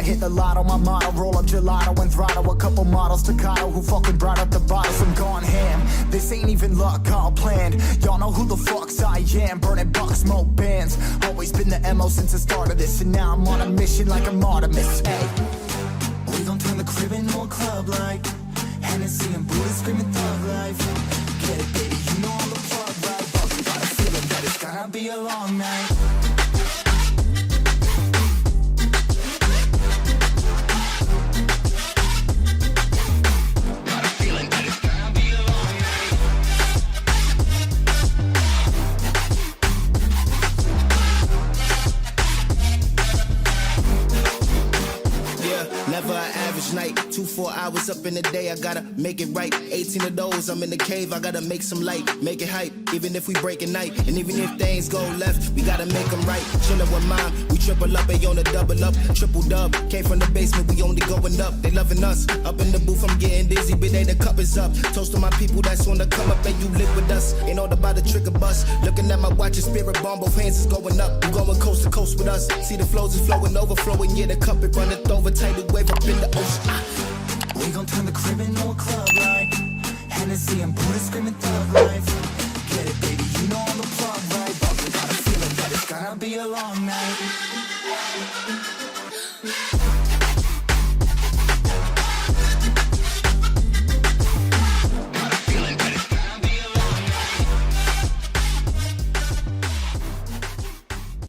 hit the lotto, my motto. Roll up gelato and throttle a couple models staccato who fucking brought up the bottles. I'm gone ham. This ain't even luck, all planned. Y'all know who the fucks I am. Burning bucks, smoke bands. Always been the MO since the start of this, and now I'm on a mission like I'm Artemis. Hey, we gon' turn the crib into a club like Hennessy and Buddha screaming thug life. Get it, baby, you know I'm the plug, right? But we got a feeling that it's gonna be a long night. Never an average night, 2-4 hours up in the day, I gotta make it right. 18 of those, I'm in the cave, I gotta make some light, make it hype, even if we break at night. And even if things go left, we gotta make them right. Chillin' with mom, we triple up, they on a double up, triple dub. Came from the basement, we only going up, they loving us. Up in the booth, I'm getting dizzy, but they the cup is up. Toast to my people that's on the come up, and you live with us. Ain't all about the trigger bus. Looking at my watch, and spirit bomb, both hands is going up. You going coast to coast with us. See the flows is flowing, overflowing, yeah, the cup it runneth over, tidal wave up in the ocean. We gon' turn the crib into a club like Hennessy and Buddha screaming thug life. Get it, baby, you know I'm the plug, right? But we got a feeling that it's gonna be a long night.